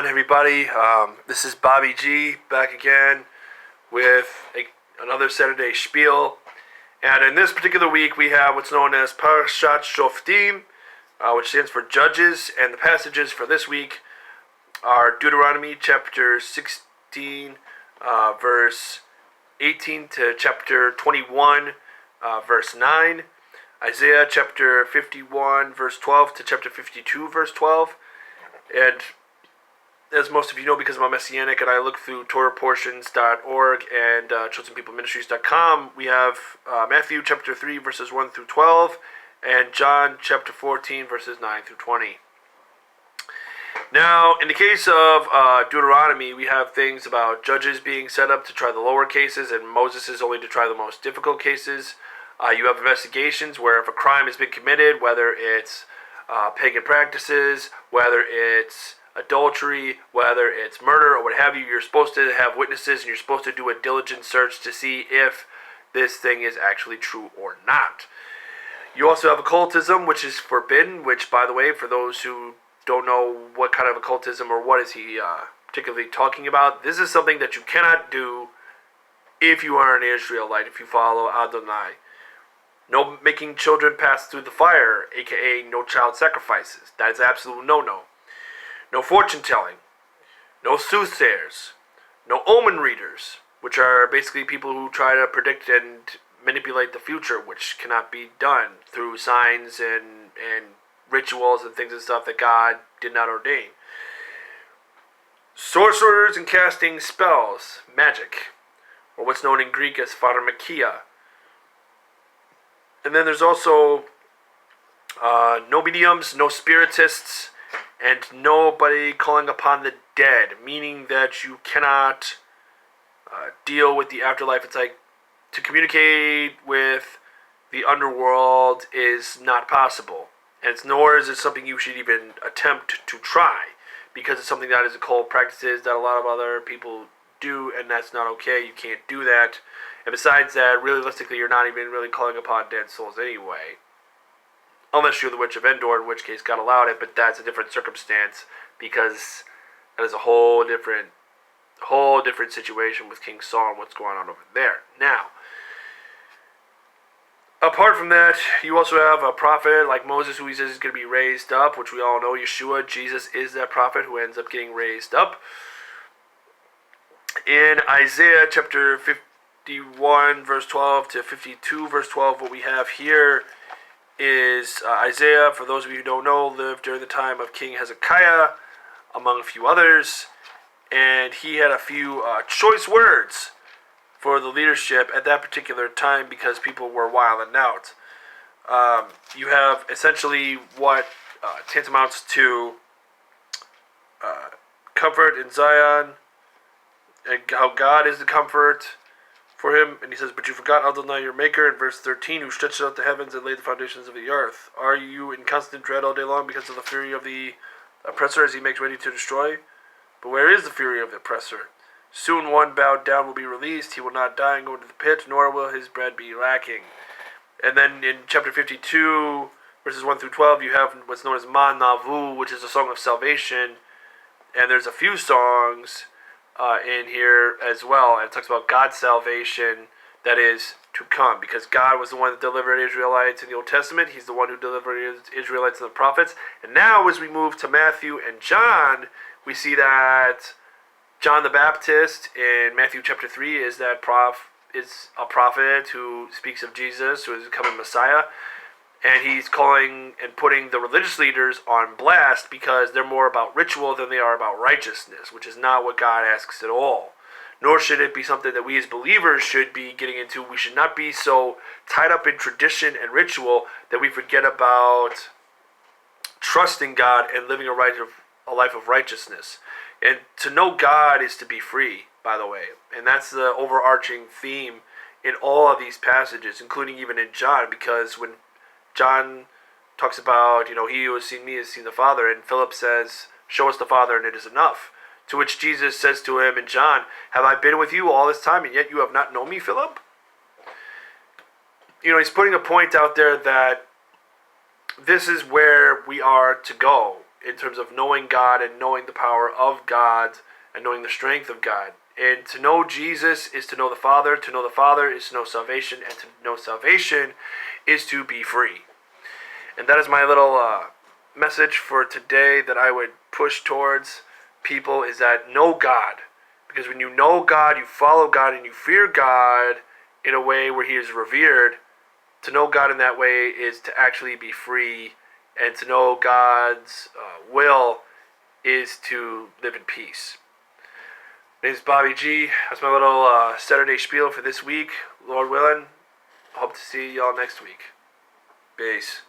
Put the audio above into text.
everybody? This is Bobby G back again with another Saturday Shpiel. And in this particular week, we have what's known as Parashat Shoftim, which stands for Judges. And the passages for this week are Deuteronomy chapter 16, verse 18 to chapter 21, verse 9. Isaiah chapter 51, verse 12 to chapter 52, verse 12. And as most of you know, because I'm a Messianic and I look through TorahPortions.org and ChosenPeopleMinistries.com, we have Matthew chapter 3, verses 1 through 12, and John chapter 14, verses 9 through 20. Now, in the case of Deuteronomy, we have things about judges being set up to try the lower cases, and Moses is only to try the most difficult cases. You have investigations where if a crime has been committed, whether it's pagan practices, whether it's adultery, whether it's murder or what have you, you're supposed to have witnesses and you're supposed to do a diligent search to see if this thing is actually true or not. You also have occultism, which is forbidden, which, by the way, for those who don't know what kind of occultism or what is he particularly talking about, this is something that you cannot do if you are an Israelite, if you follow Adonai. No making children pass through the fire, aka no child sacrifices. That is absolute no-no. No fortune telling. No soothsayers. No omen readers, which are basically people who try to predict and manipulate the future, which cannot be done through signs and rituals and things and stuff that God did not ordain. Sorcerers and casting spells, magic, or what's known in Greek as pharmakia. And then there's also no mediums, no spiritists, and nobody calling upon the dead, meaning that you cannot deal with the afterlife. It's like to communicate with the underworld is not possible, and nor is it something you should even attempt to try, because it's something that is occult practices that a lot of other people do, and that's not okay. You can't do that. And besides that, realistically, you're not even really calling upon dead souls anyway. Unless you're the Witch of Endor, in which case God allowed it, but that's a different circumstance, because that is a whole different situation with King Saul and what's going on over there. Now, apart from that, you also have a prophet like Moses, who he says is going to be raised up, which we all know, Yeshua, Jesus is that prophet who ends up getting raised up. In Isaiah chapter 51, verse 12 to 52, verse 12, what we have here is Isaiah, for those of you who don't know, lived during the time of King Hezekiah, among a few others, and he had a few choice words for the leadership at that particular time because people were wilding out. You have essentially what tantamounts to comfort in Zion, and how God is the comfort for him. And he says, but you forgot Adonai your maker, in verse 13, who stretched out the heavens and laid the foundations of the earth. Are you in constant dread all day long because of the fury of the oppressor as he makes ready to destroy? But where is the fury of the oppressor? Soon one bowed down will be released. He will not die and go into the pit, nor will his bread be lacking. And then in chapter 52, verses 1 through 12, you have what's known as Ma Navu, which is a song of salvation. And there's a few songs in here as well, and it talks about God's salvation that is to come, because God was the one that delivered Israelites in the Old Testament. He's the one who delivered Israelites in the prophets. And now as we move to Matthew and John, we see that John the Baptist in Matthew chapter 3 is a prophet who speaks of Jesus, who is the coming Messiah. And he's calling and putting the religious leaders on blast because they're more about ritual than they are about righteousness, which is not what God asks at all. Nor should it be something that we as believers should be getting into. We should not be so tied up in tradition and ritual that we forget about trusting God and living a life of righteousness. And to know God is to be free, by the way. And that's the overarching theme in all of these passages, including even in John, because when John talks about, he who has seen me has seen the Father, and Philip says, show us the Father and it is enough. To which Jesus says to him in John, have I been with you all this time and yet you have not known me, Philip? He's putting a point out there that this is where we are to go in terms of knowing God and knowing the power of God and knowing the strength of God. And to know Jesus is to know the Father. To know the Father is to know salvation. And to know salvation is to be free. And that is my little message for today that I would push towards people, is that know God. Because when you know God, you follow God, and you fear God in a way where He is revered. To know God in that way is to actually be free. And to know God's will is to live in peace. My name is Bobby G. That's my little Saturday spiel for this week. Lord willing, I hope to see y'all next week. Peace.